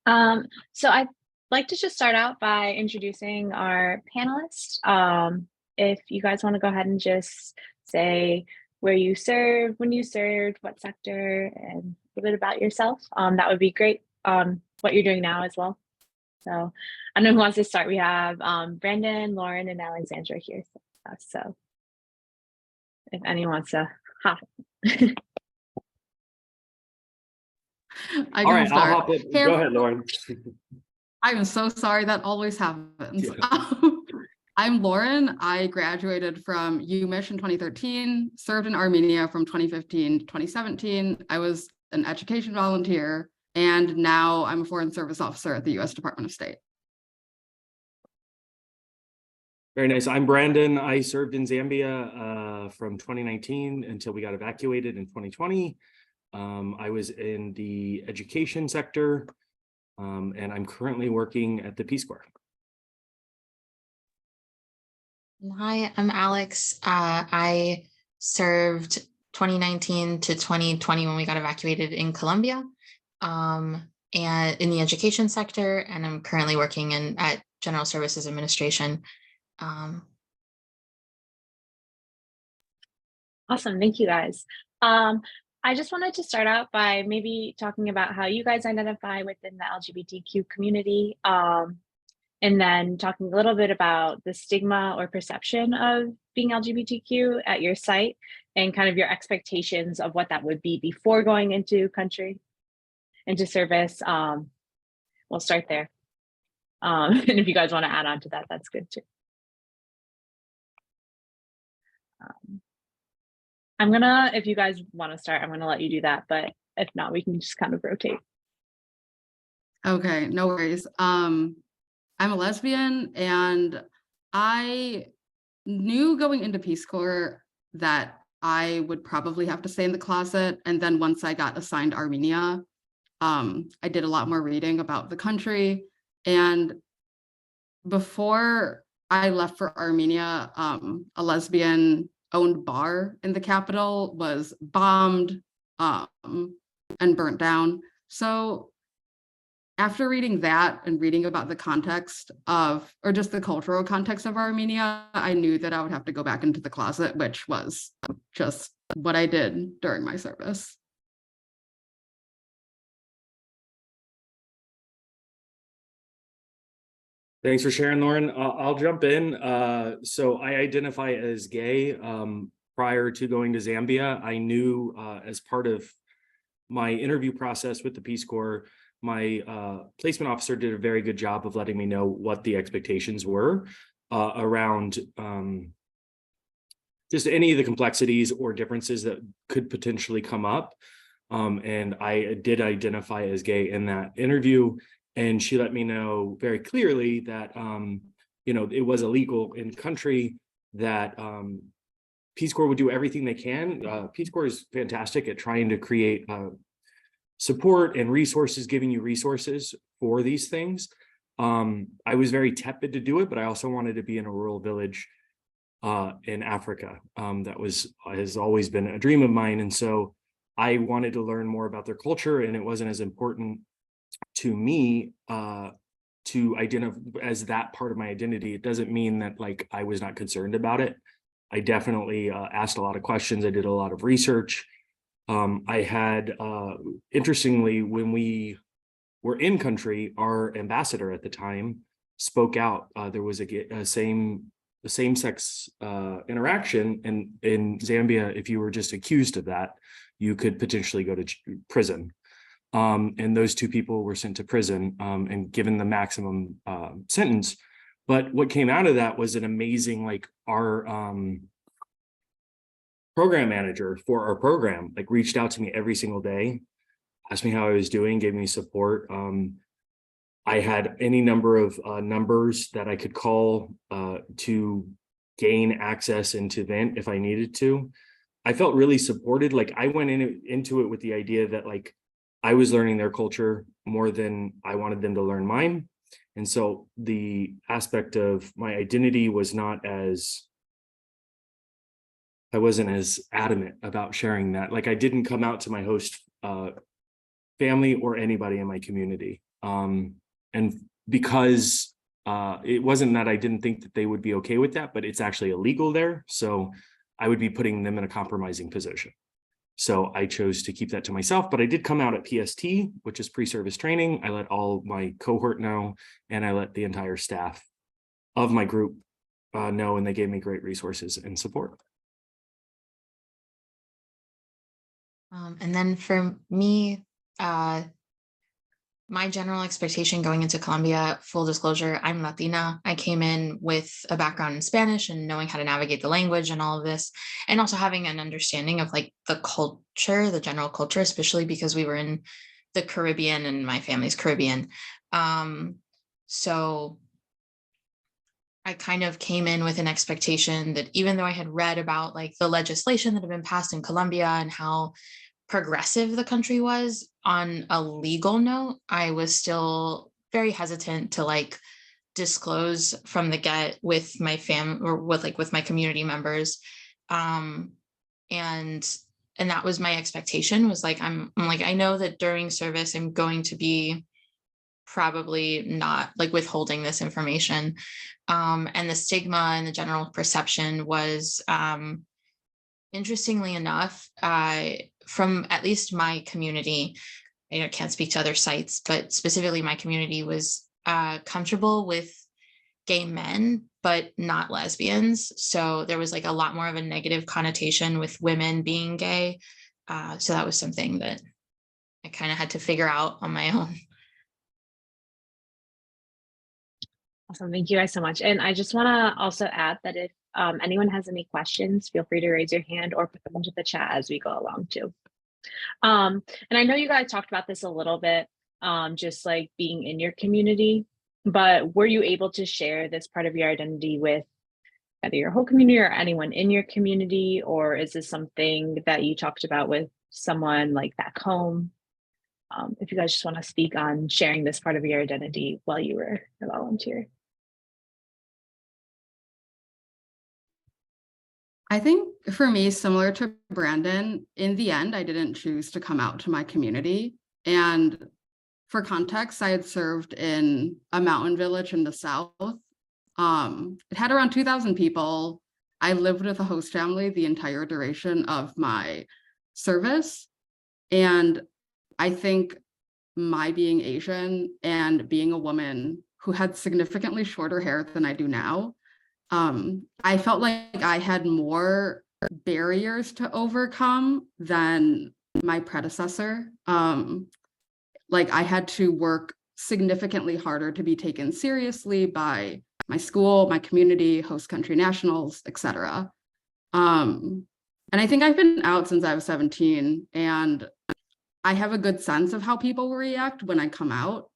So I'd like to just start out by introducing our panelists. If you guys want to go ahead and just say where you served, when you served, what sector, and a little bit about yourself, that would be great. What you're doing now as well. So I don't know who wants to start. We have Brandon, Lauren, and Alexandra here. So if anyone wants to hop. All right, I'll hop in. Go ahead, Lauren. I'm so sorry, that always happens. Yeah. I'm Lauren. I graduated from UMich in 2013, served in Armenia from 2015 to 2017. I was an education volunteer, and now I'm a foreign service officer at the U.S. Department of State. Very nice. I'm Brandon. I served in Zambia from 2019 until we got evacuated in 2020. I was in the education sector, and I'm currently working at the Peace Corps. Hi, I'm Alex. I served 2019 to 2020 when we got evacuated in Colombia, and in the education sector, and I'm currently working at General Services Administration. Awesome, thank you guys. I just wanted to start out by maybe talking about how you guys identify within the LGBTQ community, and then talking a little bit about the stigma or perception of being LGBTQ at your site and kind of your expectations of what that would be before going into service. We'll start there. And if you guys want to add on to that, that's good too. If you guys want to start, I'm gonna let you do that, but if not, we can just kind of rotate. Okay, no worries. I'm a lesbian, and I knew going into Peace Corps that I would probably have to stay in the closet. And then once I got assigned Armenia, I did a lot more reading about the country. And before I left for Armenia, a lesbian-owned bar in the capital was bombed and burnt down. So after reading that and reading about the context of, or just the cultural context of Armenia, I knew that I would have to go back into the closet, which was just what I did during my service. Thanks for sharing, Lauren. I'll jump in. So I identify as gay. Prior to going to Zambia, I knew as part of my interview process with the Peace Corps, my placement officer did a very good job of letting me know what the expectations were around just any of the complexities or differences that could potentially come up. And I did identify as gay in that interview. And she let me know very clearly that, it was illegal in country, that Peace Corps would do everything they can. Peace Corps is fantastic at trying to create support and resources, giving you resources for these things. I was very tepid to do it, but I also wanted to be in a rural village in Africa. That has always been a dream of mine. And so I wanted to learn more about their culture, and it wasn't as important to me to identify as that part of my identity. It doesn't mean that I was not concerned about it. I definitely asked a lot of questions. I did a lot of research. I had, interestingly, when we were in country, our ambassador at the time spoke out. There was a same-sex interaction, and in Zambia, if you were just accused of that, you could potentially go to prison. And those two people were sent to prison and given the maximum sentence. But what came out of that was an amazing, our program manager for our program, reached out to me every single day, asked me how I was doing, gave me support. I had any number of numbers that I could call to gain access and to vent if I needed to. I felt really supported. I went into it with the idea that I was learning their culture more than I wanted them to learn mine. And so the aspect of my identity was I wasn't as adamant about sharing that. I didn't come out to my host family or anybody in my community. And because it wasn't that I didn't think that they would be okay with that, but it's actually illegal there. So I would be putting them in a compromising position. So I chose to keep that to myself, but I did come out at PST, which is pre-service training. I let all my cohort know, and I let the entire staff of my group know, and they gave me great resources and support. And then for me, my general expectation going into Colombia, full disclosure, I'm Latina. I came in with a background in Spanish and knowing how to navigate the language and all of this, and also having an understanding of like the culture, the general culture, especially because we were in the Caribbean and my family's Caribbean. So I kind of came in with an expectation that even though I had read about like the legislation that had been passed in Colombia and how progressive the country was on a legal note, I was still very hesitant to like disclose from the get with my family or with my community members. And that was my expectation, was like, I'm like, I know that during service, I'm going to be probably not like withholding this information. And the stigma and the general perception was, interestingly enough, from at least my community, I can't speak to other sites, but specifically my community was comfortable with gay men, but not lesbians. So there was like a lot more of a negative connotation with women being gay. So that was something that I kind of had to figure out on my own. Awesome. Thank you guys so much. And I just want to also add that if anyone has any questions, feel free to raise your hand or put them into the chat as we go along too. And I know you guys talked about this a little bit, just like being in your community, but were you able to share this part of your identity with either your whole community or anyone in your community? Or is this something that you talked about with someone like back home? If you guys just want to speak on sharing this part of your identity while you were a volunteer. I think for me, similar to Brandon, in the end, I didn't choose to come out to my community. And for context, I had served in a mountain village in the South. It had around 2,000 people. I lived with a host family the entire duration of my service. And I think my being Asian and being a woman who had significantly shorter hair than I do now, I felt like I had more barriers to overcome than my predecessor. Like I had to work significantly harder to be taken seriously by my school, my community, host country nationals, etc. And I think I've been out since I was 17, and I have a good sense of how people will react when I come out.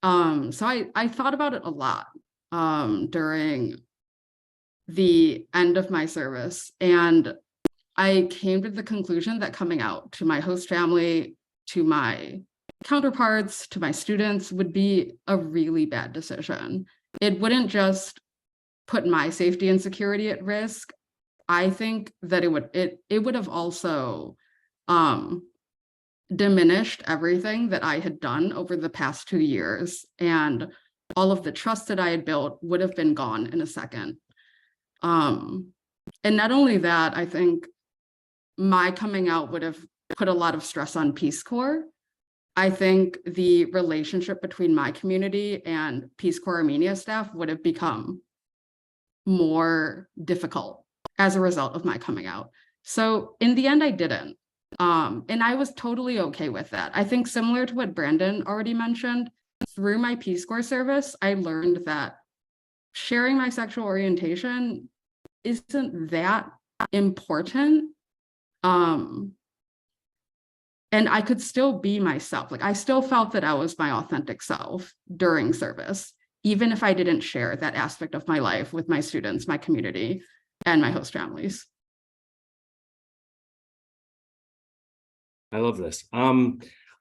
So I thought about it a lot during the end of my service, and I came to the conclusion that coming out to my host family, to my counterparts, to my students would be a really bad decision. It wouldn't just put my safety and security at risk. I think that it would have also diminished everything that I had done over the past 2 years, and all of the trust that I had built would have been gone in a second. And not only that, I think my coming out would have put a lot of stress on Peace Corps. I think the relationship between my community and Peace Corps Armenia staff would have become more difficult as a result of my coming out. So in the end, I didn't. And I was totally okay with that. I think similar to what Brandon already mentioned, through my Peace Corps service, I learned that sharing my sexual orientation isn't that important. And I could still be myself. Like I still felt that I was my authentic self during service, even if I didn't share that aspect of my life with my students, my community, and my host families. I love this.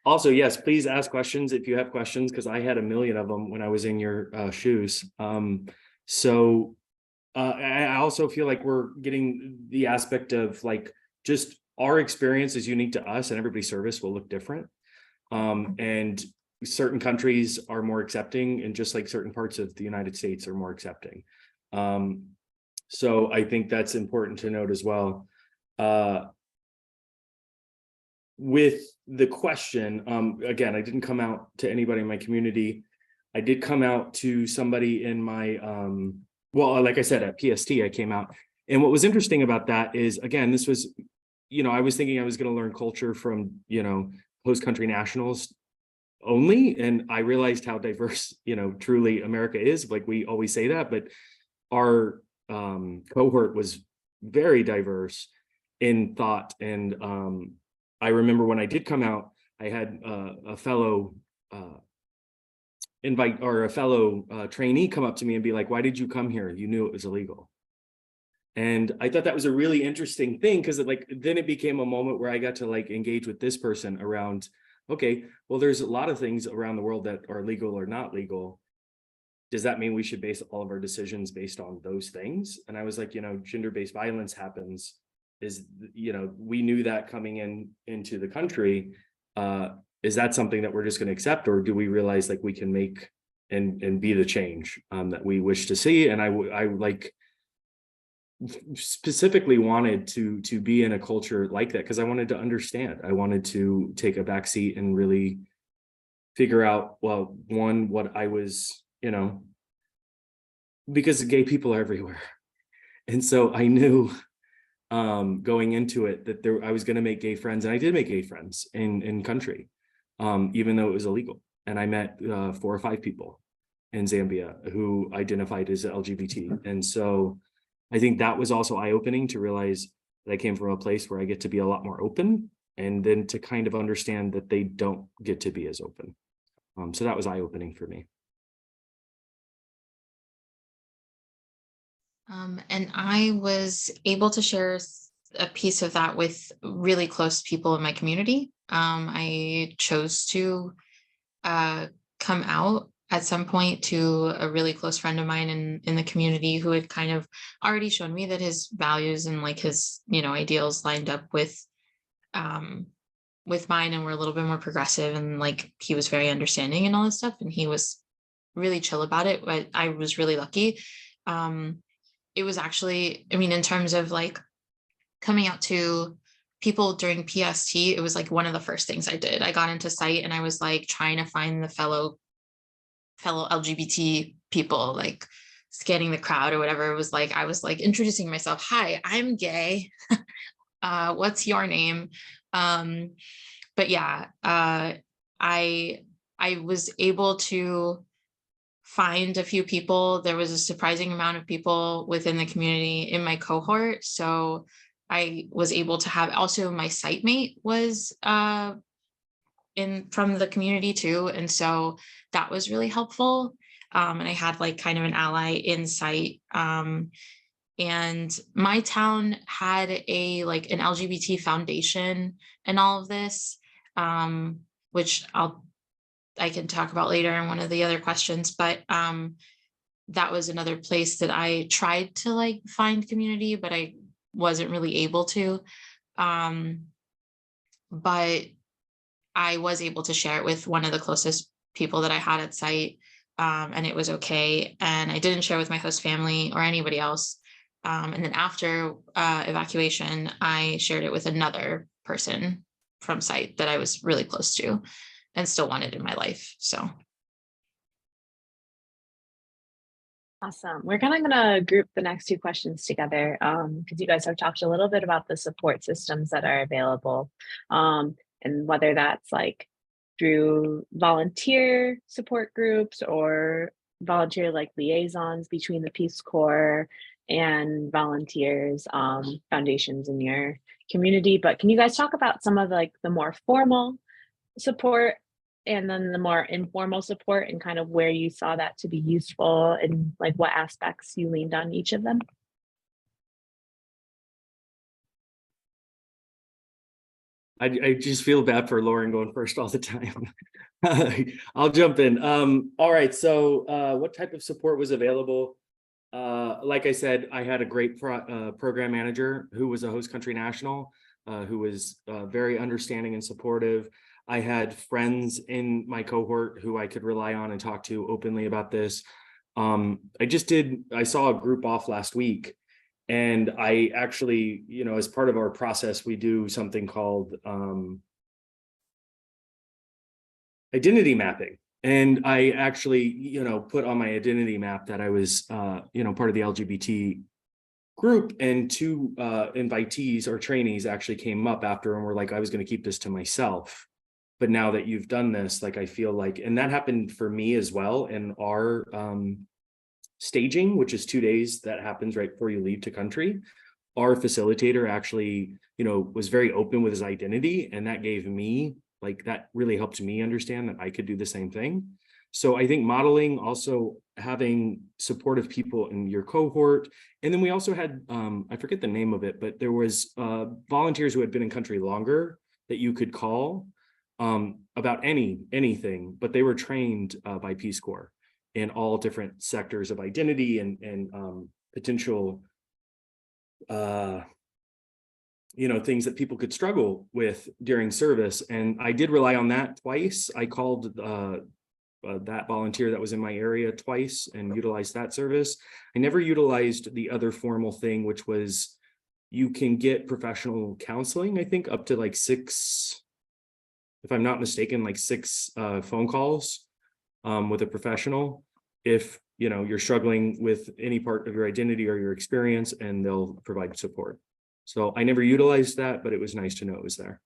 Also, yes, please ask questions if you have questions, because I had a million of them when I was in your shoes. I also feel like we're getting the aspect of like just our experience is unique to us, and everybody's service will look different. And certain countries are more accepting, and just like certain parts of the United States are more accepting. So I think that's important to note as well. With the question, again, I didn't come out to anybody in my community. I did come out to somebody in my, well, like I said, at PST, I came out. And what was interesting about that is, again, this was, I was thinking I was going to learn culture from, host country nationals only. And I realized how diverse, truly America is. Like, we always say that, but our cohort was very diverse in thought. And I remember when I did come out, I had a fellow trainee come up to me and be like, "Why did you come here? You knew it was illegal." And I thought that was a really interesting thing, because then it became a moment where I got to engage with this person around, okay, well, there's a lot of things around the world that are legal or not legal. Does that mean we should base all of our decisions based on those things? And I was like, gender-based violence happens. We knew that coming into the country. Is that something that we're just going to accept, or do we realize we can make and be the change that we wish to see? And I specifically wanted to be in a culture like that, because I wanted to understand. I wanted to take a back seat and really figure out, well, one, what I was, because gay people are everywhere. And so I knew going into it that I was going to make gay friends, and I did make gay friends in country, even though it was illegal. And I met 4 or 5 people in Zambia who identified as LGBT. And so I think that was also eye-opening to realize that I came from a place where I get to be a lot more open, and then to kind of understand that they don't get to be as open. So that was eye-opening for me. And I was able to share a piece of that with really close people in my community. I chose to come out at some point to a really close friend of mine in the community, who had kind of already shown me that his values and his, ideals lined up with mine, and were a little bit more progressive, and he was very understanding and all this stuff, and he was really chill about it. But I was really lucky. It was actually, in terms of coming out to people during PST, it was one of the first things I did. I got into site and I was trying to find the fellow LGBT people, scanning the crowd or whatever. It was I was introducing myself. Hi, I'm gay. What's your name? But yeah, I was able to find a few people. There was a surprising amount of people within the community in my cohort. So I was able to have, also my site mate was from the community too. And so that was really helpful. And I had kind of an ally in site. And my town had an LGBT foundation and all of this, which I can talk about later in one of the other questions, but that was another place that I tried to find community, but I wasn't really able to. But I was able to share it with one of the closest people that I had at site, and it was okay. And I didn't share with my host family or anybody else. And then after evacuation, I shared it with another person from site that I was really close to and still wanted in my life. So. Awesome. We're kind of going to group the next 2 questions together, because you guys have talked a little bit about the support systems that are available, and whether that's through volunteer support groups or volunteer liaisons between the Peace Corps and volunteers, foundations in your community. But can you guys talk about some of the more formal support and then the more informal support, and kind of where you saw that to be useful, and what aspects you leaned on each of them? I just feel bad for Lauren going first all the time. I'll jump in. All right. So what type of support was available? Like I said, I had a great program manager who was a host country national, who was very understanding and supportive. I had friends in my cohort who I could rely on and talk to openly about this. I saw a group off last week, and I actually, as part of our process, we do something called identity mapping. And I actually, put on my identity map that I was, part of the LGBT group, and two invitees or trainees actually came up after and were like, I was going to keep this to myself. But now that you've done this, like, I feel like, and that happened for me as well in our staging, which is 2 days that happens right before you leave to country. Our facilitator actually, was very open with his identity, and that gave me, like, that really helped me understand that I could do the same thing. So I think modeling, also having supportive people in your cohort. And then we also had, I forget the name of it, but there was volunteers who had been in country longer that you could call about anything, but they were trained by Peace Corps in all different sectors of identity and potential things that people could struggle with during service. And I did rely on that twice. I called that volunteer that was in my area twice and utilized that service. I never utilized the other formal thing, which was you can get professional counseling, I think up to like 6, if I'm not mistaken, like 6 phone calls with a professional if you're struggling with any part of your identity or your experience, and they'll provide support. So I never utilized that, but it was nice to know it was there.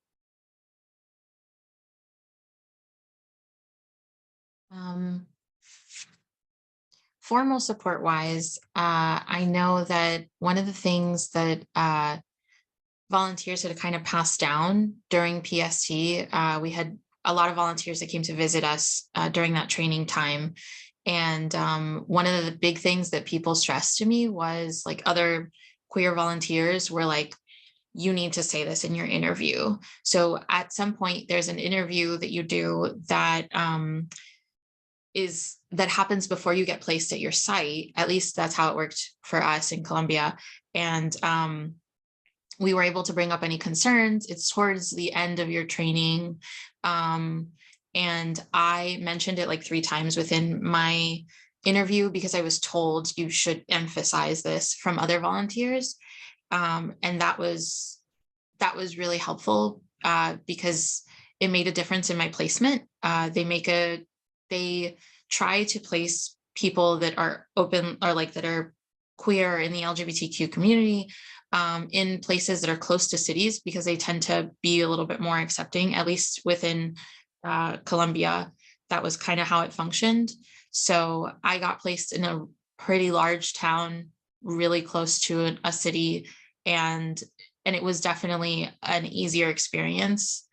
Formal support wise, I know that one of the things that volunteers had kind of passed down during PST, we had a lot of volunteers that came to visit us during that training time. And one of the big things that people stressed to me was, like, other queer volunteers were like, you need to say this in your interview. So at some point, there's an interview that you do that that happens before you get placed at your site. At least that's how it worked for us in Colombia. And we were able to bring up any concerns. It's towards the end of your training. And I mentioned it like 3 times within my interview because I was told you should emphasize this from other volunteers. And that was really helpful because it made a difference in my placement. They try to place people that are open or like that are queer in the LGBTQ community in places that are close to cities because they tend to be a little bit more accepting, at least within Colombia. That was kind of how it functioned. So I got placed in a pretty large town, really close to a city, and it was definitely an easier experience.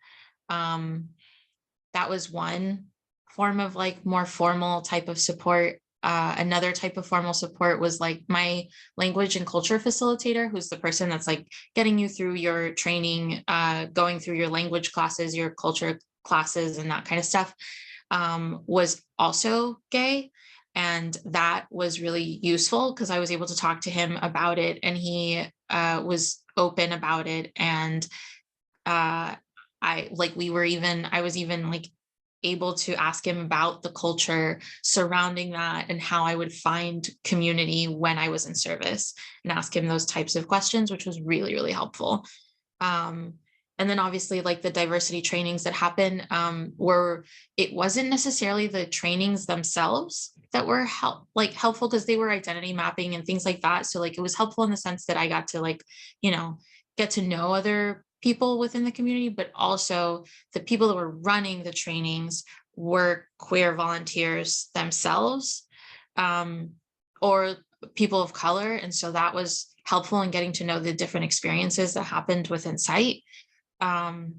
That was one form of like more formal type of support. Another type of formal support was like my language and culture facilitator, who's the person that's like getting you through your training, going through your language classes, your culture classes, and that kind of stuff, was also gay. And that was really useful because I was able to talk to him about it, and he was open about it. And I was even like able to ask him about the culture surrounding that and how I would find community when I was in service, and ask him those types of questions, which was really, really helpful. And then obviously like the diversity trainings that happen it wasn't necessarily the trainings themselves that were helpful because they were identity mapping and things like that. So like it was helpful in the sense that I got to like, get to know other people within the community, but also the people that were running the trainings were queer volunteers themselves, or people of color. And so that was helpful in getting to know the different experiences that happened within site. And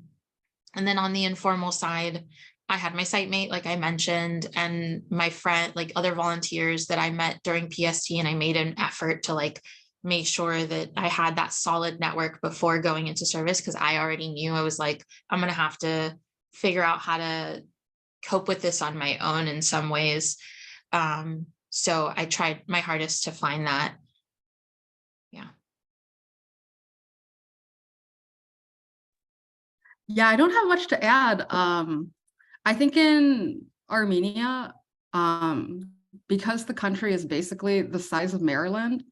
then on the informal side, I had my site mate, like I mentioned, and my friend, like other volunteers that I met during PST, and I made an effort to like make sure that I had that solid network before going into service, because I already knew I was like, I'm going to have to figure out how to cope with this on my own in some ways. So I tried my hardest to find that. Yeah. Yeah, I don't have much to add. I think in Armenia, because the country is basically the size of Maryland,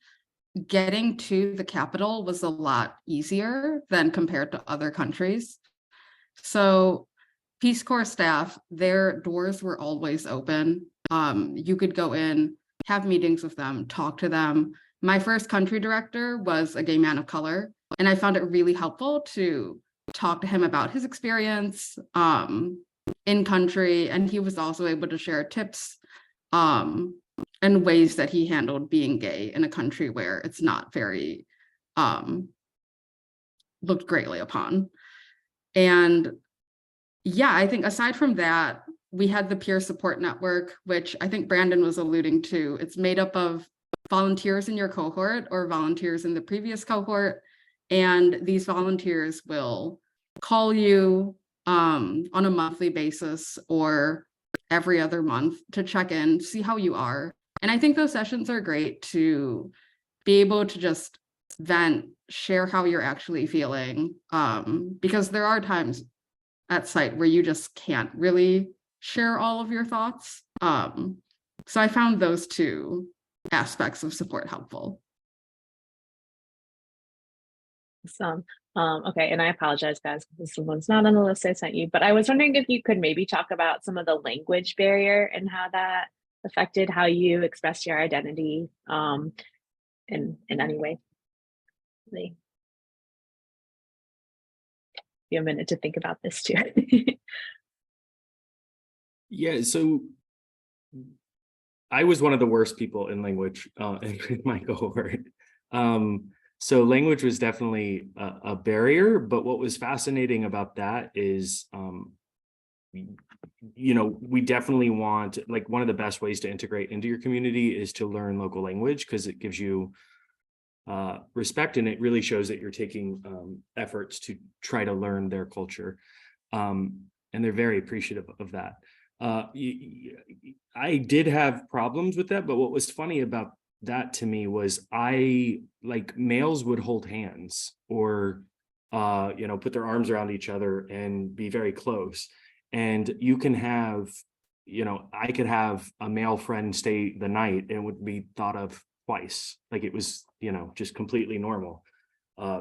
getting to the capital was a lot easier than compared to other countries. So Peace Corps staff, their doors were always open. You could go in, have meetings with them, talk to them. My first country director was a gay man of color, and I found it really helpful to talk to him about his experience in country, and he was also able to share tips and ways that he handled being gay in a country where it's not very looked greatly upon. And yeah, I think aside from that, we had the peer support network, which I think Brandon was alluding to. It's made up of volunteers in your cohort or volunteers in the previous cohort. And these volunteers will call you on a monthly basis or every other month to check in, see how you are. And I think those sessions are great to be able to just vent, share how you're actually feeling, because there are times at site where you just can't really share all of your thoughts. So I found those two aspects of support helpful. Awesome. Okay, and I apologize, guys, this one's not on the list I sent you, but I was wondering if you could maybe talk about some of the language barrier and how that affected how you express your identity in any way. Really. You have a minute to think about this too. Yeah, so I was one of the worst people in language in my cohort. So language was definitely a barrier, but what was fascinating about that is, we definitely want, like, one of the best ways to integrate into your community is to learn local language, because it gives you respect, and it really shows that you're taking efforts to try to learn their culture, and they're very appreciative of that. I did have problems with that, but what was funny about that to me was males would hold hands or put their arms around each other and be very close, and you can have, I could have a male friend stay the night and it would be thought of twice, like it was just completely normal,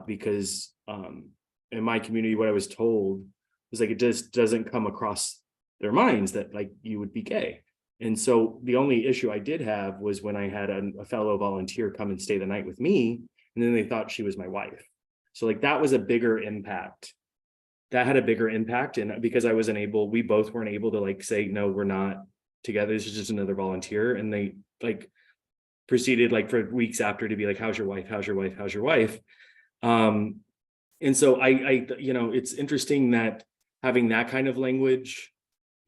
because in my community what I was told was like, it just doesn't come across their minds that like you would be gay. And so the only issue I did have was when I had a fellow volunteer come and stay the night with me, and then they thought she was my wife. So like that was a bigger impact. That had a bigger impact, and because we both weren't able to like say, no, we're not together, this is just another volunteer. And they like proceeded like for weeks after to be like, how's your wife? How's your wife? How's your wife? And so I it's interesting that having that kind of language,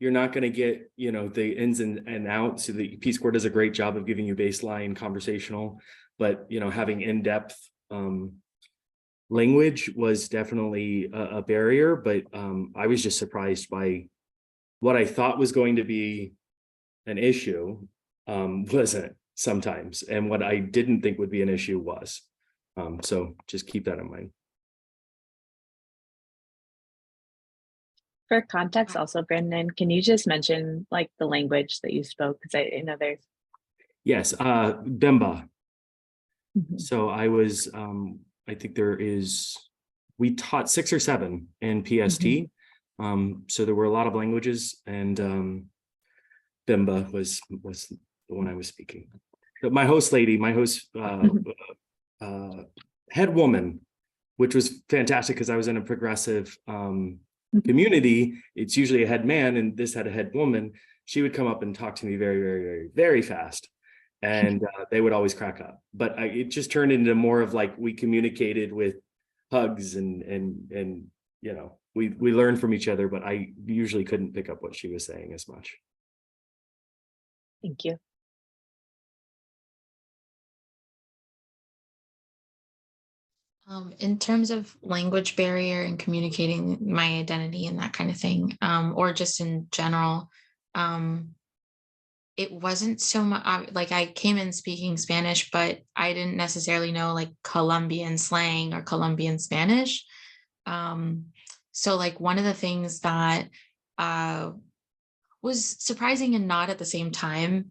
you're not going to get, the ins and outs. So the Peace Corps does a great job of giving you baseline conversational, but, having in-depth language was definitely a barrier. But I was just surprised by what I thought was going to be an issue wasn't sometimes. And what I didn't think would be an issue was. So just keep that in mind. For context also, Brandon, can you just mention like the language that you spoke? Because I know there's. Yes, Bemba. Mhm. So I was, I think we taught 6 or 7 in PST. So there were a lot of languages, and Bemba was the one I was speaking. But my host head woman, which was fantastic because I was in a progressive community. It's usually a head man, and this had a head woman. She would come up and talk to me very, very, very, very fast, and they would always crack up. But it just turned into more of like we communicated with hugs and we learned from each other. But I usually couldn't pick up what she was saying as much. Thank you. In terms of language barrier and communicating my identity and that kind of thing, or just in general, it wasn't so much like I came in speaking Spanish, but I didn't necessarily know like Colombian slang or Colombian Spanish. So like one of the things that was surprising and not at the same time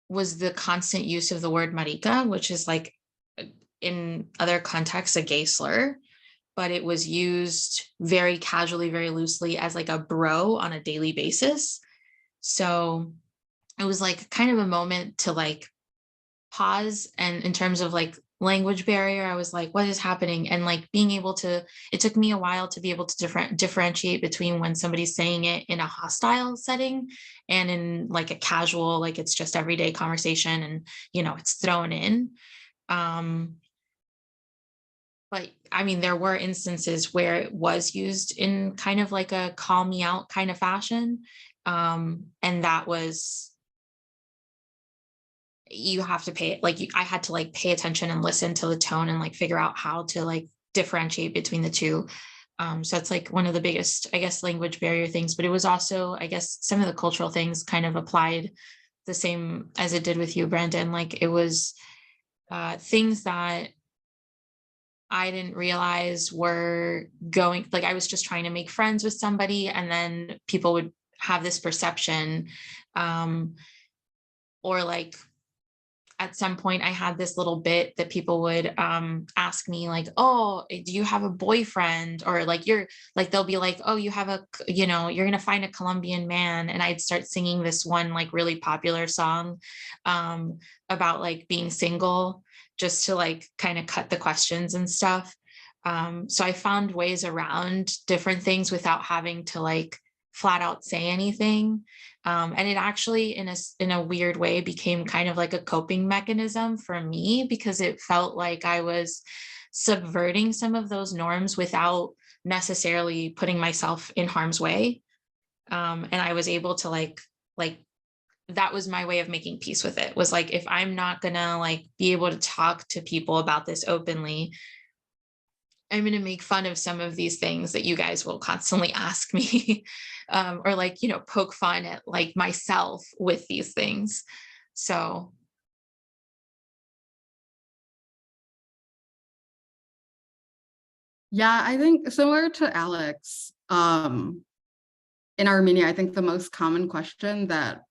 was the constant use of the word marica, which is like in other contexts a gay slur, but it was used very casually, very loosely as like a bro on a daily basis. So it was like kind of a moment to like pause, and in terms of like language barrier, I was like, what is happening? And like being able to, it took me a while to be able to differentiate between when somebody's saying it in a hostile setting and in like a casual, like it's just everyday conversation and it's thrown in. But I mean, there were instances where it was used in kind of like a call me out kind of fashion. And that was, you have to pay, like I had to like pay attention and listen to the tone and like figure out how to like differentiate between the two. So that's like one of the biggest, I guess, language barrier things, but it was also, I guess, some of the cultural things kind of applied the same as it did with you, Brandon. Like it was things that I didn't realize were going, like I was just trying to make friends with somebody, and then people would have this perception, or like at some point I had this little bit that people would ask me like, oh, do you have a boyfriend? Or like, you're like, they'll be like, oh, you have a, you're going to find a Colombian man. And I'd start singing this one like really popular song about like being single, just to like kind of cut the questions and stuff. So I found ways around different things without having to like flat out say anything. And it actually in a weird way became kind of like a coping mechanism for me, because it felt like I was subverting some of those norms without necessarily putting myself in harm's way. And I was able to like that was my way of making peace with it, was like, if I'm not gonna like be able to talk to people about this openly, I'm going to make fun of some of these things that you guys will constantly ask me, or like, poke fun at like myself with these things. So. Yeah, I think similar to Alex, in Armenia, I think the most common question that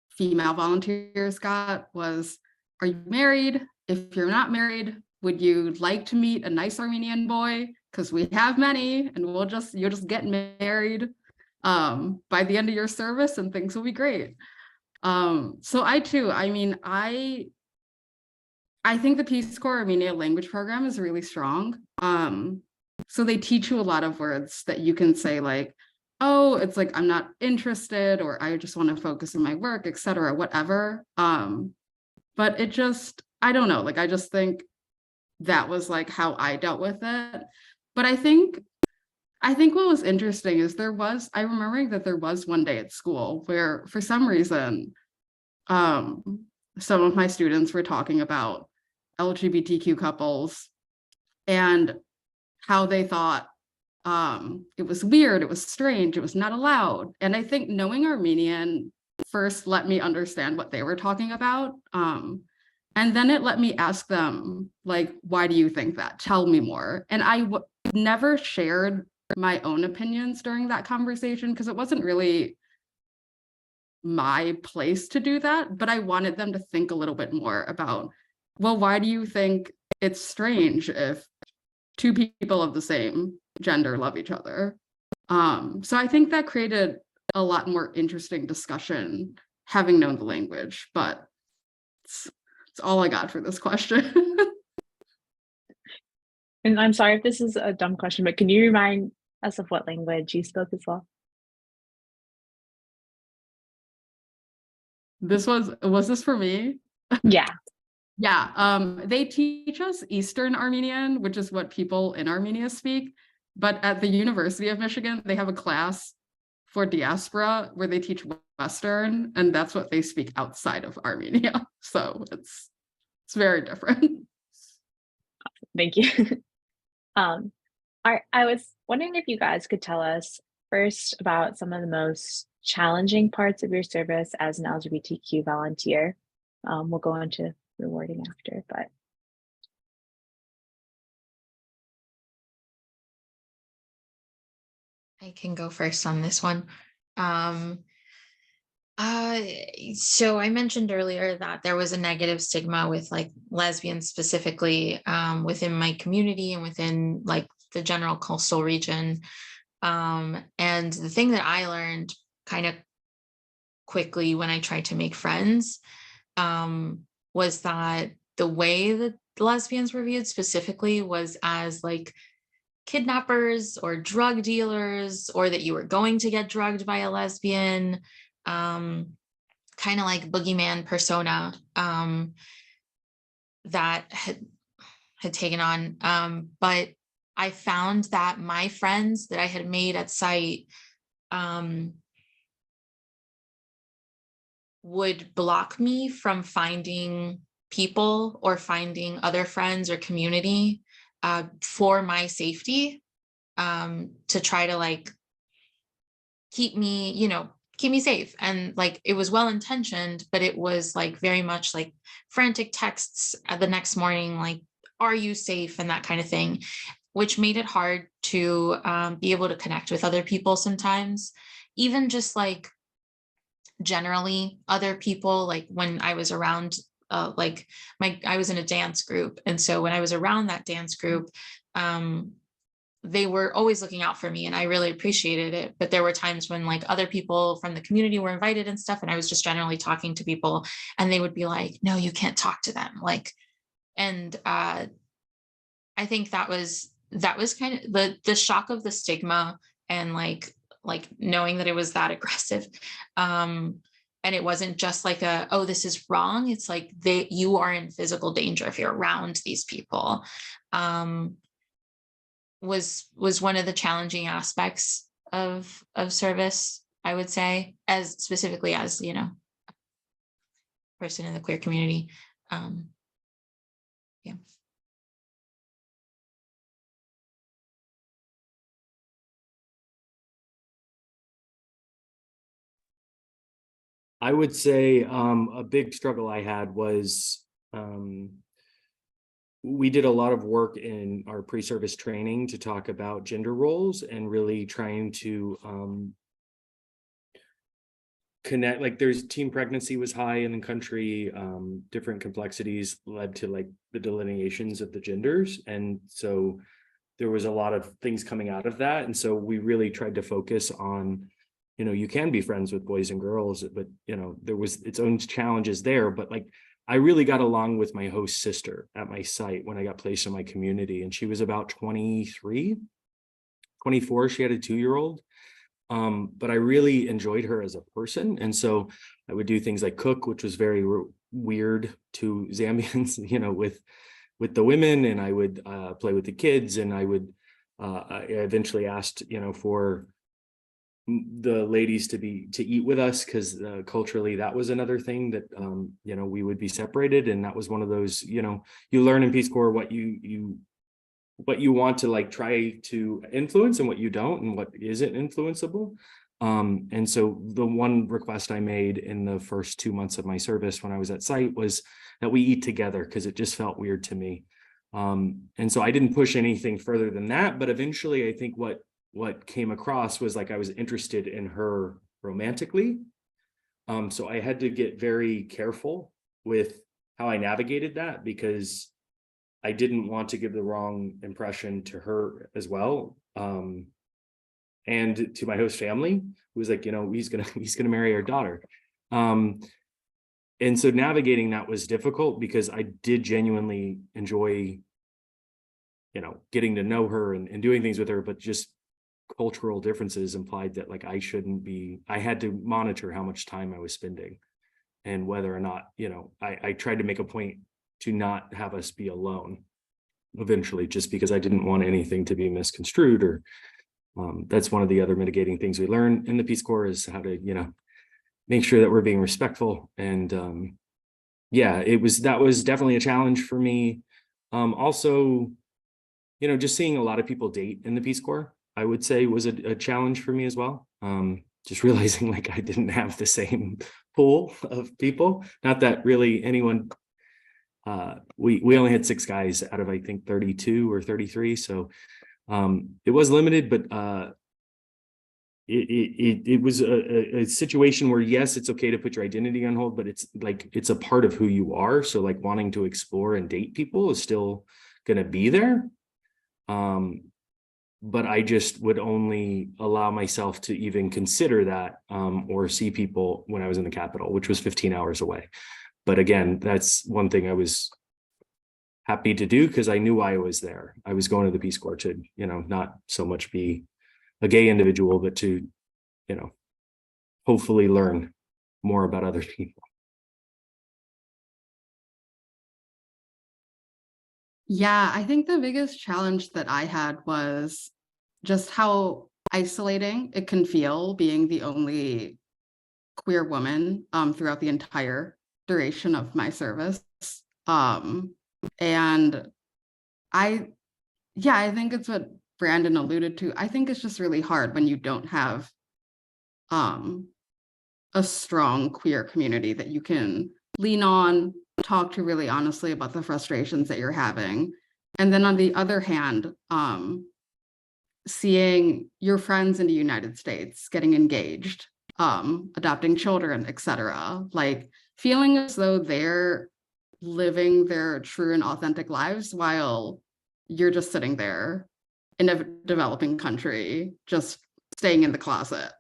female volunteers got was, are you married? If you're not married, would you like to meet a nice Armenian boy? Because we have many, and you'll just get married by the end of your service and things will be great. So I too, I mean, I think the Peace Corps Armenia language program is really strong. So they teach you a lot of words that you can say like, oh, it's like, I'm not interested, or I just want to focus on my work, etc., whatever. But it just, I don't know, like, I just think that was like how I dealt with it. But I think what was interesting is I'm remembering that there was one day at school where for some reason, some of my students were talking about LGBTQ couples and how they thought it was weird, it was strange, it was not allowed. And I think knowing Armenian first let me understand what they were talking about. And then it let me ask them, like, why do you think that? Tell me more. And I never shared my own opinions during that conversation because it wasn't really my place to do that. But I wanted them to think a little bit more about, well, why do you think it's strange if two people of the same gender love each other? So I think that created a lot more interesting discussion having known the language, but it's all I got for this question. And I'm sorry if this is a dumb question, but can you remind us of what language you spoke as well? Was this for me? Yeah. Yeah, they teach us Eastern Armenian, which is what people in Armenia speak. But at the University of Michigan, they have a class for diaspora where they teach Western, and that's what they speak outside of Armenia. So it's very different. Thank you. I was wondering if you guys could tell us first about some of the most challenging parts of your service as an LGBTQ volunteer. We'll go into rewarding after, but I can go first on this one. Um, uh, so I mentioned earlier that there was a negative stigma with like lesbians specifically within my community and within like the general coastal region. And the thing that I learned kind of quickly when I tried to make friends was that the way that lesbians were viewed specifically was as like kidnappers or drug dealers, or that you were going to get drugged by a lesbian, kind of like boogeyman persona that had taken on. But I found that my friends that I had made at site would block me from finding people or finding other friends or community for my safety, to try to like keep me, keep me safe. And like it was well intentioned, but it was like very much like frantic texts the next morning, like, are you safe? And that kind of thing, which made it hard to be able to connect with other people sometimes, even just like generally other people. Like when I was around like I was in a dance group, and so when I was around that dance group, they were always looking out for me and I really appreciated it. But there were times when like other people from the community were invited and stuff, and I was just generally talking to people and they would be like, no, you can't talk to them, like. And I think that was kind of the shock of the stigma, and like knowing that it was that aggressive. And it wasn't just like oh, this is wrong. It's like you are in physical danger if you're around these people. Was one of the challenging aspects of service, I would say, as specifically as, person in the queer community. Yeah. I would say a big struggle I had was we did a lot of work in our pre-service training to talk about gender roles and really trying to connect. Like there's teen pregnancy was high in the country, different complexities led to like the delineations of the genders, and so there was a lot of things coming out of that. And so we really tried to focus on, you can be friends with boys and girls, but there was its own challenges there. But like I really got along with my host sister at my site when I got placed in my community, and she was about 23, 24. She had a 2-year-old. But I really enjoyed her as a person. And so I would do things like cook, which was very weird to Zambians, with the women, and I would play with the kids, and I would I eventually asked, for the ladies to eat with us, because culturally that was another thing that we would be separated. And that was one of those, you learn in Peace Corps what you want to like try to influence and what you don't, and what isn't influenceable. And so the one request I made in the first 2 months of my service when I was at site was that we eat together, because it just felt weird to me. And so I didn't push anything further than that, but eventually I think what came across was like I was interested in her romantically. So I had to get very careful with how I navigated that, because I didn't want to give the wrong impression to her as well. And to my host family, who was like, he's gonna marry our daughter. And so navigating that was difficult, because I did genuinely enjoy, getting to know her and doing things with her, but just cultural differences implied that like I had to monitor how much time I was spending, and whether or not, I tried to make a point to not have us be alone eventually, just because I didn't want anything to be misconstrued. Or that's one of the other mitigating things we learn in the Peace Corps, is how to, make sure that we're being respectful. And yeah, that was definitely a challenge for me. Also, just seeing a lot of people date in the Peace Corps, I would say was a challenge for me as well. Just realizing like I didn't have the same pool of people. Not that really anyone, we only had 6 guys out of I think 32 or 33. So it was limited, but it was a situation where, yes, it's okay to put your identity on hold, but it's like, it's a part of who you are. So like wanting to explore and date people is still going to be there. But I just would only allow myself to even consider that, or see people when I was in the Capitol, which was 15 hours away. But again, that's one thing I was happy to do because I knew why I was there. I was going to the Peace Corps to, not so much be a gay individual, but to, hopefully learn more about other people. Yeah, I think the biggest challenge that I had was just how isolating it can feel being the only queer woman throughout the entire duration of my service. And I think it's what Brandon alluded to. I think it's just really hard when you don't have a strong queer community that you can lean on, talk to really honestly about the frustrations that you're having. And then on the other hand, seeing your friends in the United States getting engaged, adopting children, etc., like feeling as though they're living their true and authentic lives while you're just sitting there in a developing country, just staying in the closet.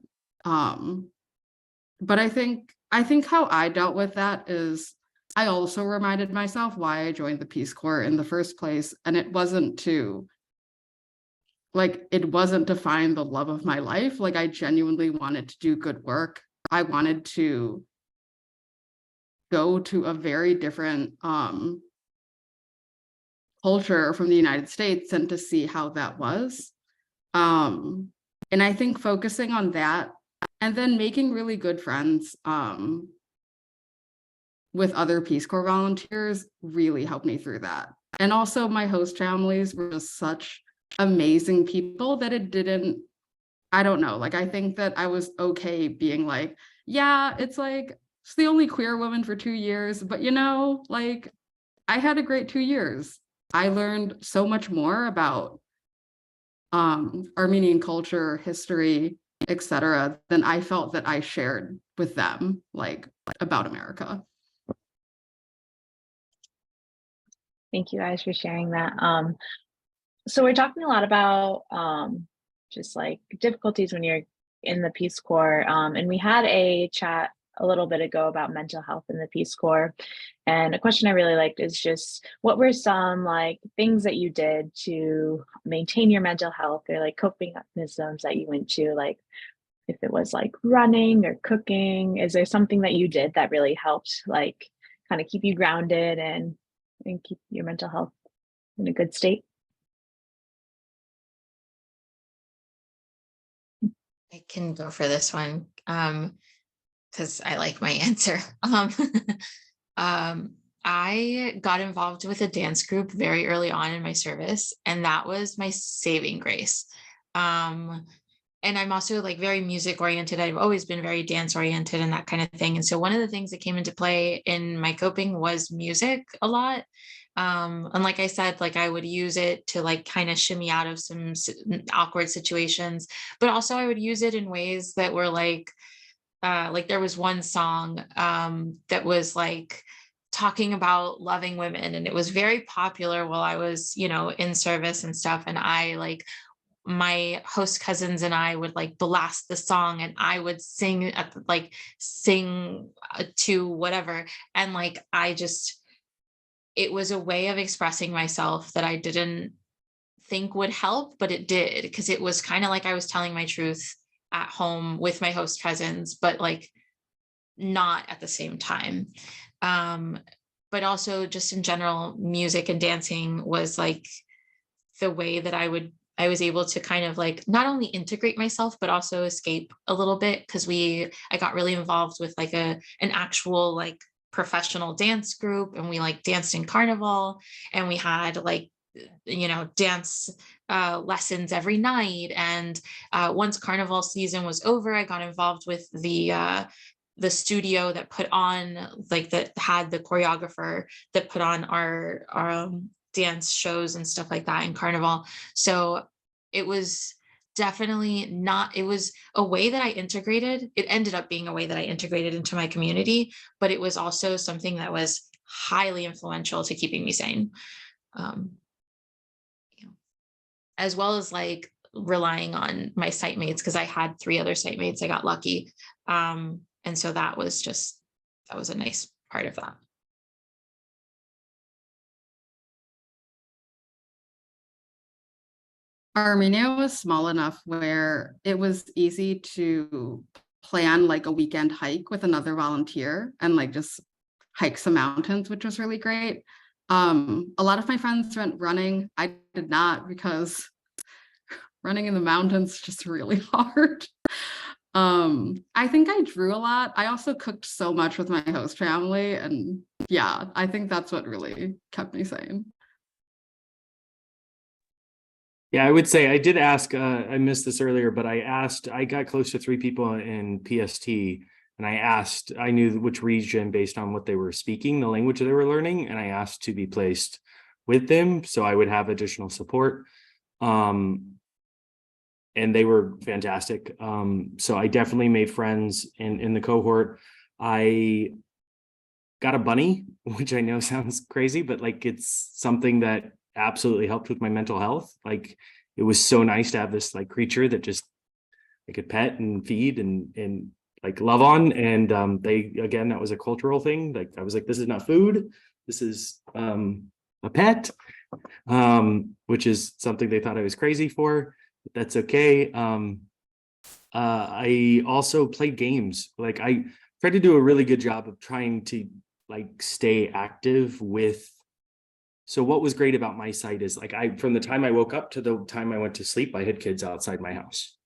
But I think how I dealt with that is I also reminded myself why I joined the Peace Corps in the first place. And it wasn't to find the love of my life. Like, I genuinely wanted to do good work. I wanted to go to a very different culture from the United States and to see how that was. And I think focusing on that and then making really good friends with other Peace Corps volunteers really helped me through that. And also my host families were just such amazing people that I don't know, like, I think that I was okay being like, yeah, it's the only queer woman for 2 years, but like, I had a great 2 years. I learned so much more about Armenian culture, history, etc., than I felt that I shared with them, like, about America. Thank you guys for sharing that. So we're talking a lot about just like difficulties when you're in the Peace Corps. And we had a chat a little bit ago about mental health in the Peace Corps. And a question I really liked is just what were some like things that you did to maintain your mental health, or like coping mechanisms that you went to, like if it was like running or cooking? Is there something that you did that really helped like kind of keep you grounded and keep your mental health in a good state? I can go for this one because I like my answer. I got involved with a dance group very early on in my service, and that was my saving grace. And I'm also like very music oriented. I've always been very dance oriented and that kind of thing. And so one of the things that came into play in my coping was music a lot. And like I said, like I would use it to like kind of shimmy out of some awkward situations, but also I would use it in ways that were like there was one song that was like talking about loving women, and it was very popular while I was, in service and stuff. And I like my host cousins and I would like blast the song, and I would sing to whatever. And like, it was a way of expressing myself that I didn't think would help, but it did, because it was kind of like I was telling my truth at home with my host cousins, but like not at the same time. But also just in general, music and dancing was like the way that I was able to kind of like not only integrate myself, but also escape a little bit. Cause I got really involved with like an actual like professional dance group, and we like danced in carnival, and we had like, dance lessons every night. And once carnival season was over, I got involved with the studio that put on that had the choreographer that put on our dance shows and stuff like that in carnival. So it was definitely not, it was a way that I integrated. It ended up being a way that I integrated into my community, but it was also something that was highly influential to keeping me sane. Um, you know, as well as like relying on my site mates, because I had 3 other site mates. I got lucky. And so that was a nice part of that. Armenia was small enough where it was easy to plan like a weekend hike with another volunteer and like just hike some mountains, which was really great. A lot of my friends went running. I did not, because running in the mountains is just really hard. I think I drew a lot. I also cooked so much with my host family, and yeah, I think that's what really kept me sane. Yeah, I would say I did ask, I missed this earlier, but I got close to 3 people in PST, and I knew which region based on what they were speaking, the language they were learning, and I asked to be placed with them so I would have additional support. And they were fantastic. So I definitely made friends in the cohort. I got a bunny, which I know sounds crazy, but like it's something that absolutely helped with my mental health. Like it was so nice to have this like creature that just I could pet and feed and like love on. And that was a cultural thing. Like I was like, this is not food, this is a pet, which is something they thought I was crazy for. But that's okay. I also played games. Like I tried to do a really good job of trying to like stay active with. So what was great about my site is like from the time I woke up to the time I went to sleep, I had kids outside my house.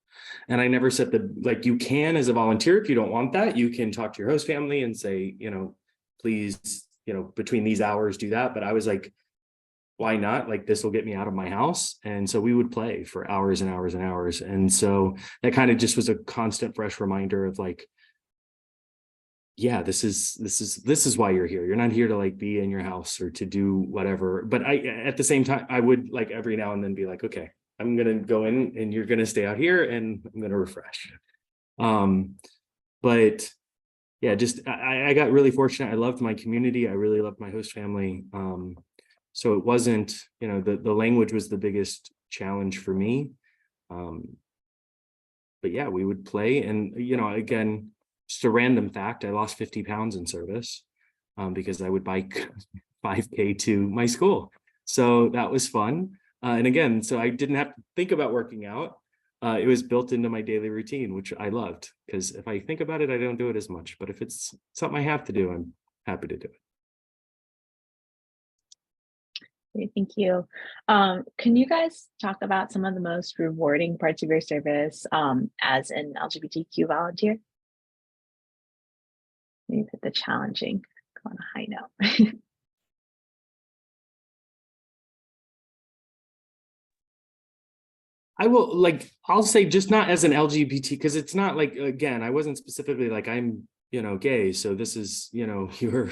And I never set you can as a volunteer, if you don't want that, you can talk to your host family and say, please, between these hours do that. But I was like, why not? Like this will get me out of my house. And so we would play for hours and hours and hours. And so that kind of just was a constant fresh reminder of like, yeah, this is why you're here. You're not here to like be in your house or to do whatever. But at the same time, I would like every now and then be like, okay, I'm going to go in and you're going to stay out here and I'm going to refresh. But yeah, just, I got really fortunate. I loved my community. I really loved my host family. So it wasn't, the language was the biggest challenge for me. But yeah, we would play and, again, just a random fact, I lost 50 pounds in service because I would bike 5K to my school. So that was fun. And again, so I didn't have to think about working out. It was built into my daily routine, which I loved, because if I think about it, I don't do it as much. But if it's something I have to do, I'm happy to do it. Great, thank you. Can you guys talk about some of the most rewarding parts of your service as an LGBTQ volunteer? Maybe put the challenging on a high note. I'll say just not as an LGBT, because it's not like, again, I wasn't specifically like I'm, gay. So this is, you're,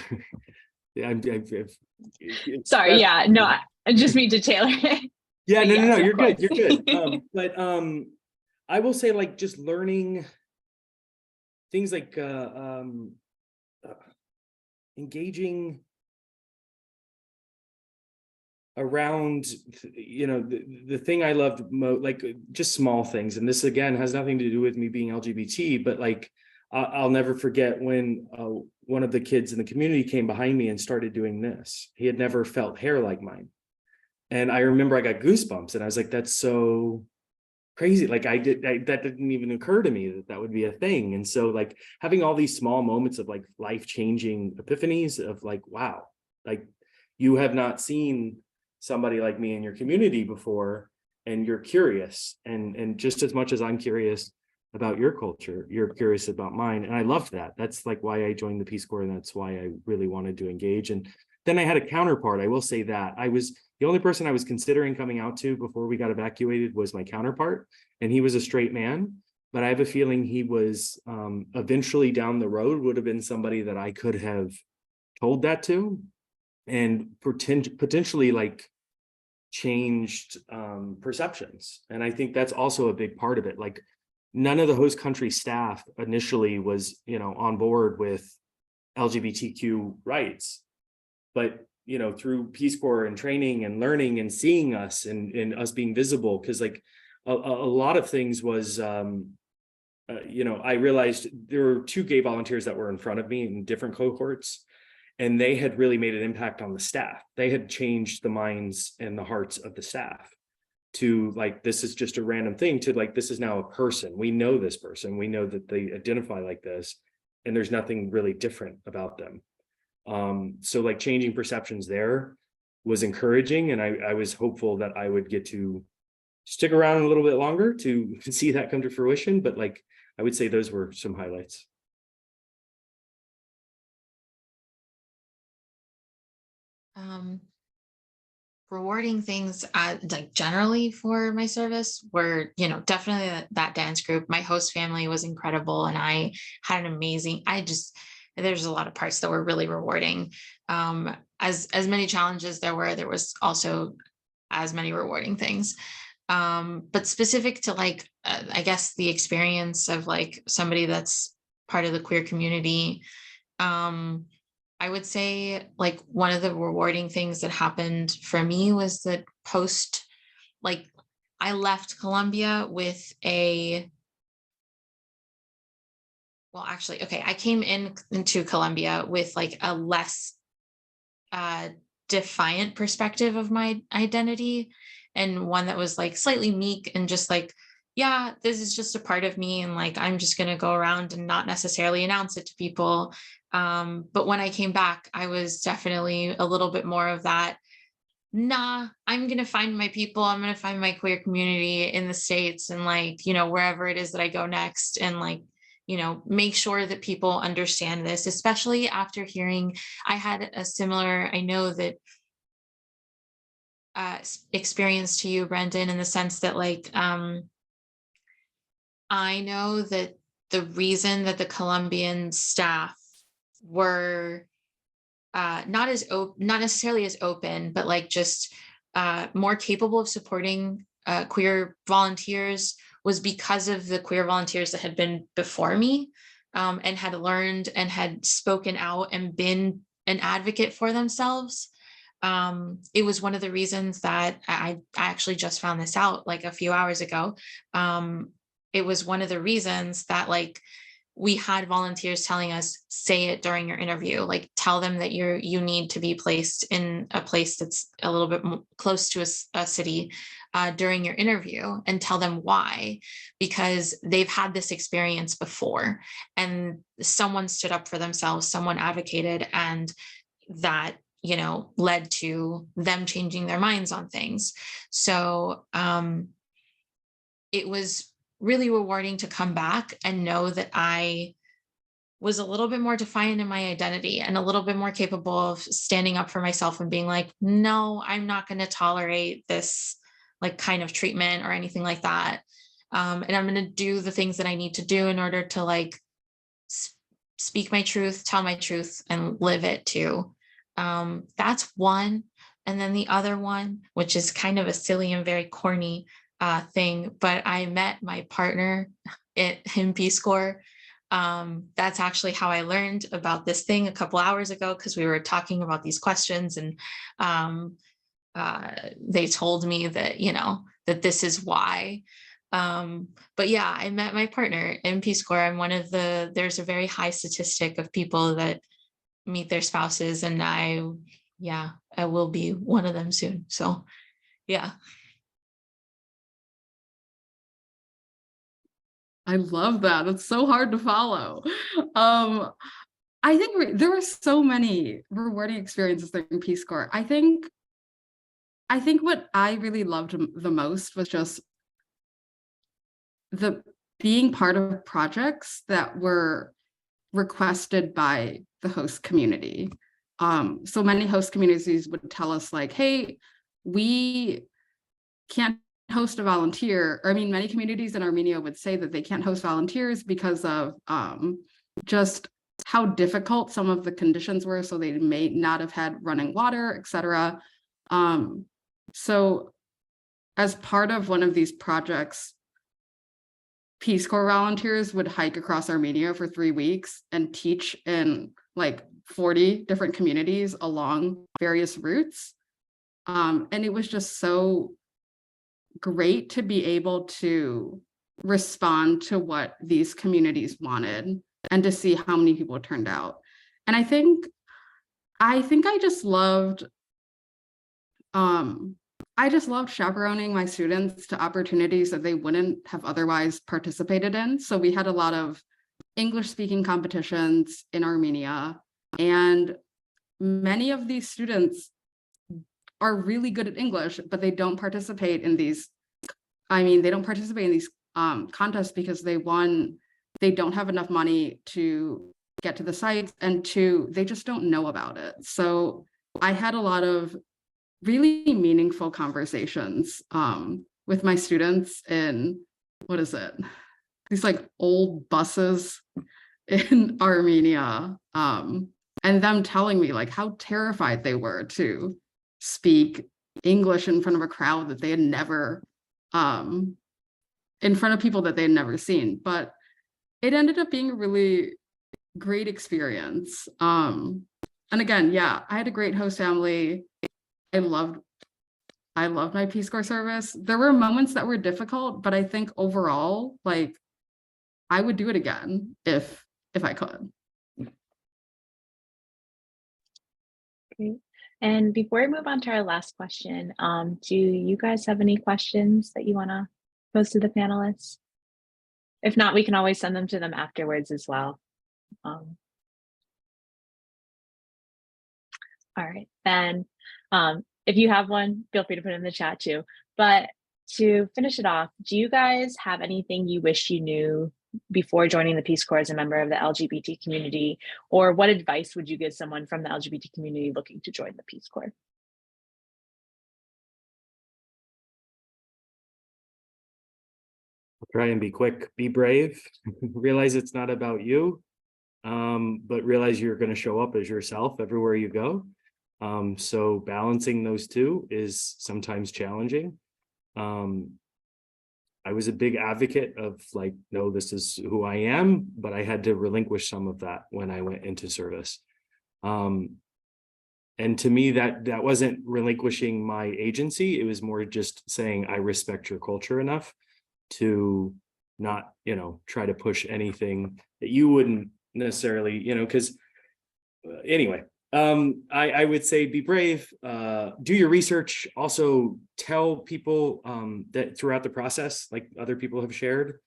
Sorry, yeah, no, I just mean to tailor it. Yeah, But no, yes, you're course. good. You're good. But I will say like just learning things like engaging around, the thing I loved most, like just small things. And this again has nothing to do with me being LGBT, but like I'll never forget when one of the kids in the community came behind me and started doing this. He had never felt hair like mine. And I remember I got goosebumps and I was like, that's so crazy. Like that didn't even occur to me that would be a thing. And so like having all these small moments of like life-changing epiphanies of like, wow, like you have not seen somebody like me in your community before, and you're curious. And just as much as I'm curious about your culture, you're curious about mine. And I loved that. That's like why I joined the Peace Corps, and that's why I really wanted to engage. And then I had a counterpart. I will say that the only person I was considering coming out to before we got evacuated was my counterpart, and he was a straight man. But I have a feeling he was eventually down the road would have been somebody that I could have told that to, and potentially like changed perceptions. And I think that's also a big part of it. Like, none of the host country staff initially was, on board with LGBTQ rights, but through Peace Corps and training and learning and seeing us and us being visible, because like a lot of things was I realized there were 2 gay volunteers that were in front of me in different cohorts, and they had really made an impact on the staff. They had changed the minds and the hearts of the staff to like, this is just a random thing, to like, this is now a person. We know this person. We know that they identify like this, and there's nothing really different about them. So like changing perceptions there was encouraging, and I was hopeful that I would get to stick around a little bit longer to see that come to fruition. But like, I would say those were some highlights. Rewarding things like generally for my service were, definitely that dance group. My host family was incredible, and I had an amazing, there's a lot of parts that were really rewarding. As many challenges there was also as many rewarding things. But specific to like, I guess the experience of like somebody that's part of the queer community, I would say like one of the rewarding things that happened for me was that I left Columbia with I came into Columbia with like a less defiant perspective of my identity, and one that was like slightly meek and just like, yeah, this is just a part of me, and like I'm just going to go around and not necessarily announce it to people. But when I came back, I was definitely a little bit more of that. Nah, I'm going to find my people. I'm going to find my queer community in the States, and like, wherever it is that I go next, and like, make sure that people understand this, especially after hearing, I had a similar, I know that experience to you, Brendan, in the sense that like, I know that the reason that the Colombian staff were not necessarily as open, but like just more capable of supporting queer volunteers was because of the queer volunteers that had been before me, and had learned and had spoken out and been an advocate for themselves. It was one of the reasons that I actually just found this out like a few hours ago. It was one of the reasons that like we had volunteers telling us, say it during your interview, like tell them that you need to be placed in a place that's a little bit close to a city during your interview, and tell them why, because they've had this experience before and someone stood up for themselves, someone advocated, and that led to them changing their minds on things. So it was really rewarding to come back and know that I was a little bit more defiant in my identity and a little bit more capable of standing up for myself and being like, no, I'm not going to tolerate this like kind of treatment or anything like that. And I'm going to do the things that I need to do in order to like speak my truth, tell my truth, and live it too. That's one. And then the other one, which is kind of a silly and very corny thing, but I met my partner in Peace Corps. That's actually how I learned about this thing a couple hours ago, because we were talking about these questions, and they told me that, that this is why. But yeah, I met my partner in Peace Corps. I'm there's a very high statistic of people that meet their spouses, and I will be one of them soon. So yeah. I love that. It's so hard to follow. I think there were so many rewarding experiences there in Peace Corps. I think what I really loved the most was just the being part of projects that were requested by the host community. So many host communities would tell us like, hey, we can't host a volunteer. Or, I mean, many communities in Armenia would say that they can't host volunteers because of just how difficult some of the conditions were. So they may not have had running water, etc. So as part of one of these projects, Peace Corps volunteers would hike across Armenia for 3 weeks and teach in like 40 different communities along various routes. And it was just so great to be able to respond to what these communities wanted and to see how many people turned out. And I think I just loved chaperoning my students to opportunities that they wouldn't have otherwise participated in. So we had a lot of English speaking competitions in Armenia, and many of these students are really good at English, but they don't participate in these. They don't participate in these contests because they don't have enough money to get to the sites, and two, they just don't know about it. So I had a lot of really meaningful conversations with my students in, these like old buses in Armenia, and them telling me like how terrified they were to speak English in front of a crowd that they had never, in front of people that they had never seen. But it ended up being a really great experience. And again, yeah, I had a great host family. I loved my Peace Corps service. There were moments that were difficult, but I think overall, like, I would do it again if I could. Great. And before we move on to our last question, do you guys have any questions that you want to pose to the panelists? If not, we can always send them to them afterwards as well. All right, then if you have one, feel free to put it in the chat too. But to finish it off, do you guys have anything you wish you knew before joining the Peace Corps as a member of the LGBT community? Or what advice would you give someone from the LGBT community looking to join the Peace Corps? I'll try and be quick. Be brave. Realize it's not about you, but realize you're going to show up as yourself everywhere you go. So balancing those two is sometimes challenging. I was a big advocate of like, no, this is who I am, but I had to relinquish some of that when I went into service. And to me, that wasn't relinquishing my agency. It was more just saying, I respect your culture enough to not, try to push anything that you wouldn't necessarily, because anyway, I would say be brave, do your research, also tell people that throughout the process, like other people have shared,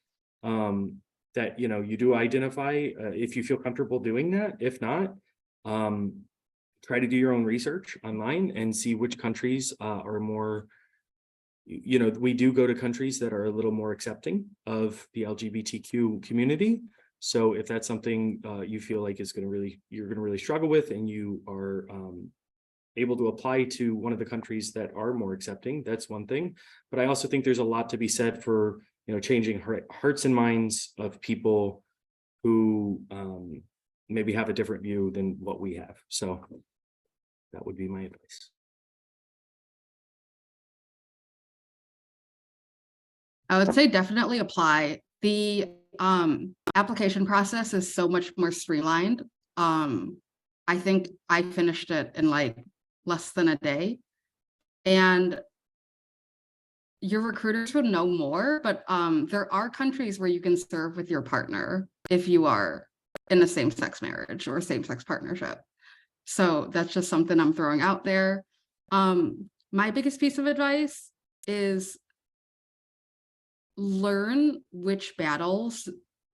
that, you do identify, if you feel comfortable doing that. If not, try to do your own research online and see which countries are more, we do go to countries that are a little more accepting of the LGBTQ community. So if that's something you feel like is you're going to really struggle with, and you are able to apply to one of the countries that are more accepting, that's one thing. But I also think there's a lot to be said for, changing hearts and minds of people who maybe have a different view than what we have. So that would be my advice. I would say definitely apply. The application process is so much more streamlined. I think I finished it in like less than a day, and your recruiters would know more, but there are countries where you can serve with your partner if you are in a same-sex marriage or same-sex partnership. So that's just something I'm throwing out there. My biggest piece of advice is learn which battles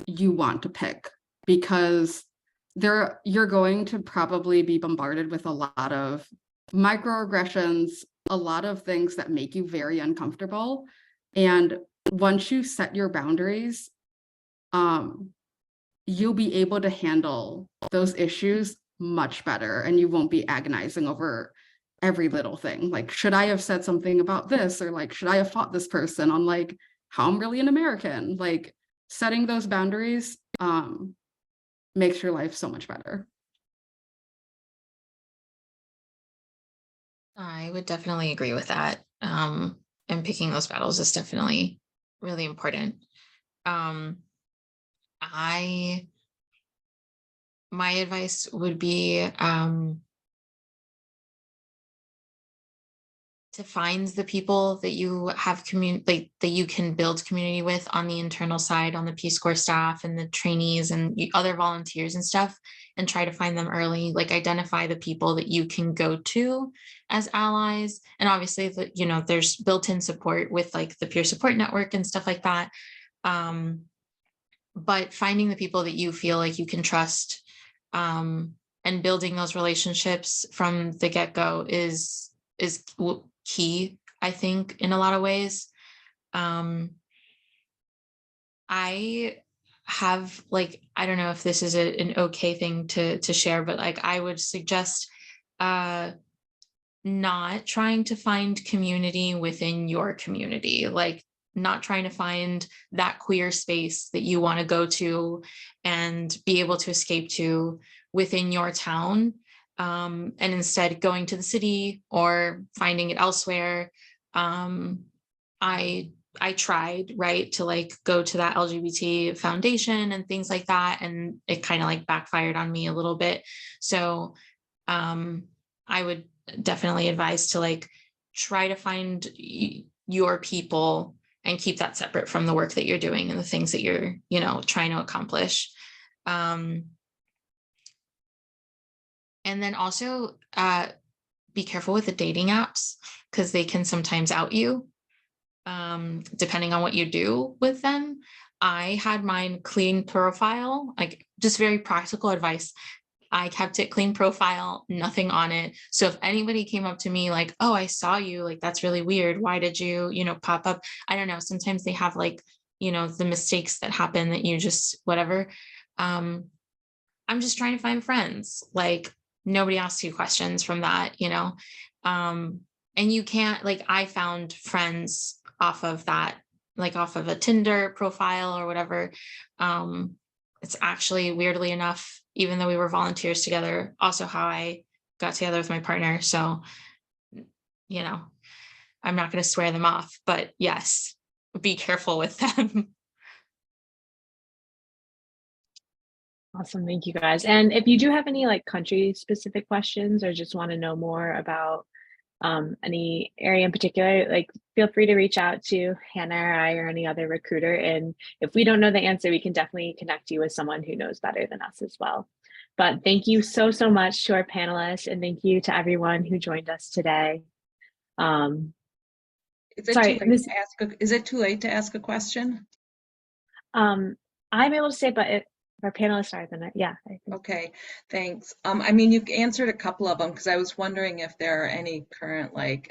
you want to pick, because you're going to probably be bombarded with a lot of microaggressions, a lot of things that make you very uncomfortable. And once you set your boundaries, you'll be able to handle those issues much better, and you won't be agonizing over every little thing. Like, should I have said something about this? Or like, should I have fought this person on like how I'm really an American? Like, setting those boundaries makes your life so much better. I would definitely agree with that. and picking those battles is definitely really important. My advice would be to find the people that you have like that you can build community with on the internal side, on the Peace Corps staff and the trainees and other volunteers and stuff, and try to find them early. Like identify the people that you can go to as allies, and obviously there's built-in support with like the peer support network and stuff like that. But finding the people that you feel like you can trust, and building those relationships from the get-go is key, I think, in a lot of ways. I have like, I don't know if this is an okay thing to share, but like I would suggest not trying to find community within your community, like not trying to find that queer space that you want to go to and be able to escape to within your town. And instead going to the city or finding it elsewhere. I tried, right, to like go to that LGBT foundation and things like that, and it kind of like backfired on me a little bit. So I would definitely advise to like try to find your people and keep that separate from the work that you're doing and the things that you're, trying to accomplish. And then also be careful with the dating apps, because they can sometimes out you, depending on what you do with them. I had mine clean profile, like just very practical advice. I kept it clean profile, nothing on it. So if anybody came up to me like, oh, I saw you, like, that's really weird. Why did you, pop up? I don't know. Sometimes they have like, the mistakes that happen that you just, whatever. I'm just trying to find friends. Like nobody asks you questions from that, and you can't, like, I found friends off of that, like off of a Tinder profile or whatever. It's actually, weirdly enough, even though we were volunteers together, also how I got together with my partner. So, I'm not going to swear them off, but yes, be careful with them. Awesome. Thank you guys. And if you do have any like country specific questions or just want to know more about any area in particular, like feel free to reach out to Hannah or I or any other recruiter. And if we don't know the answer, we can definitely connect you with someone who knows better than us as well. But thank you so, so much to our panelists, and thank you to everyone who joined us today. Is it Sorry, too late to ask is it too late to ask a question? I'm able to say, but if our panelists are, then yeah. I think. Okay, thanks. I mean, you answered a couple of them because I was wondering if there are any current like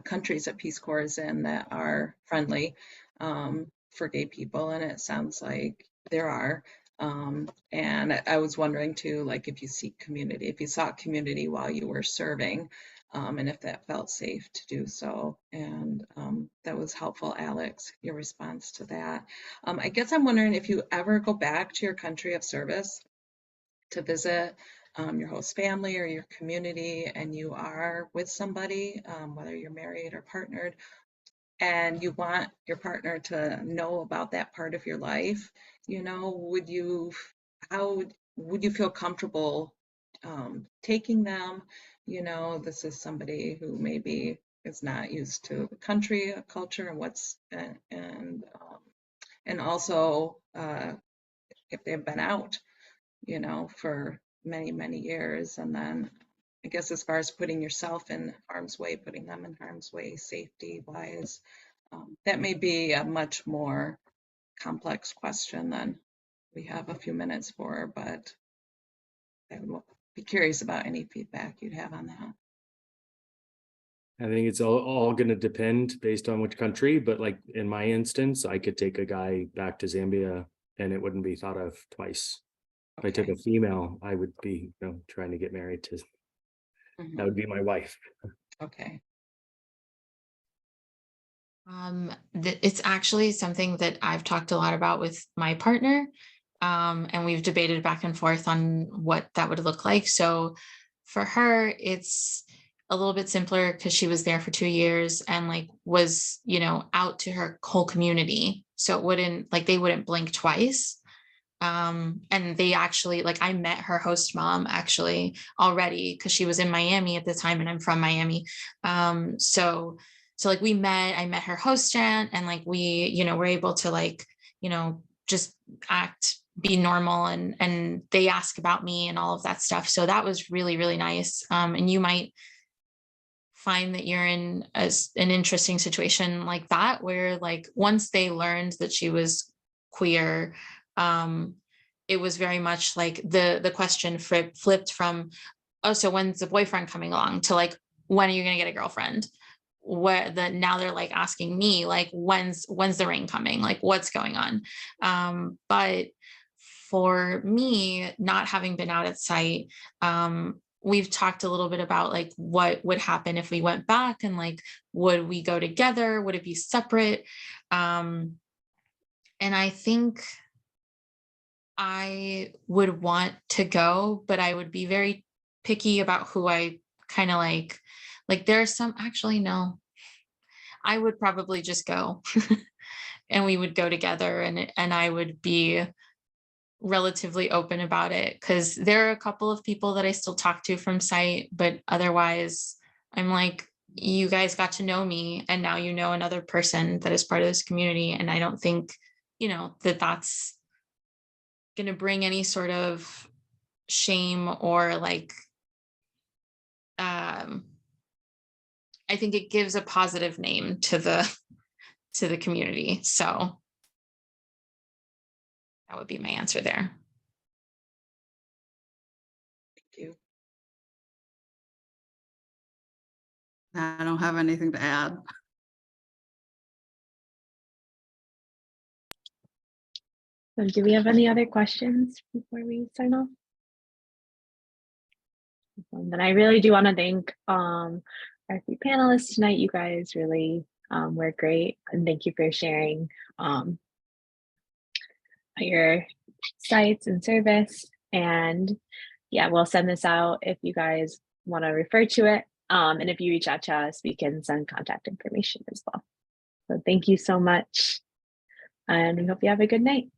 countries that Peace Corps is in that are friendly for gay people, and it sounds like there are. And I was wondering too, like if you sought community while you were serving, and if that felt safe to do so. And that was helpful, Alex, your response to that. I guess I'm wondering if you ever go back to your country of service to visit your host family or your community, and you are with somebody, whether you're married or partnered, and you want your partner to know about that part of your life, how would you feel comfortable taking them? This is somebody who maybe is not used to the country, culture, and also if they've been out, for many, many years. And then I guess as far as putting yourself in harm's way, putting them in harm's way, safety wise, that may be a much more complex question than we have a few minutes for, but I would be curious about any feedback you'd have on that. I think it's all going to depend based on which country, but like in my instance, I could take a guy back to Zambia and it wouldn't be thought of twice. If I took a female, I would be trying to get married to, that would be my wife. Okay. It's actually something that I've talked a lot about with my partner, and we've debated back and forth on what that would look like. So for her, it's a little bit simpler because she was there for 2 years and like was, out to her whole community. So it wouldn't like they wouldn't blink twice. And they actually like I met her host mom actually already because she was in Miami at the time and I'm from Miami. So like I met her host aunt and like we, were able to like, just be normal and they ask about me and all of that stuff. So that was really, really nice. And you might find that you're in an interesting situation like that, where like once they learned that she was queer, it was very much like the question flipped from, oh, so when's the boyfriend coming along, to like, when are you going to get a girlfriend? Now they're like asking me like, when's the ring coming? Like, what's going on? But for me, not having been out at site, we've talked a little bit about like what would happen if we went back, and like, would we go together? Would it be separate? And I think I would want to go, but I would be very picky about who I kind of like. Like there's some, actually, no, I would probably just go and we would go together, and I would be relatively open about it because there are a couple of people that I still talk to from site, but otherwise I'm like, you guys got to know me and now you know another person that is part of this community, and I don't think that's going to bring any sort of shame or like I think it gives a positive name to the community. So that would be my answer there. Thank you. I don't have anything to add. So do we have any other questions before we sign off? Then I really do want to thank our 3 panelists tonight. You guys really were great, and thank you for sharing your sites and service. And yeah, we'll send this out if you guys want to refer to it. And if you reach out to us, we can send contact information as well. So thank you so much, and we hope you have a good night.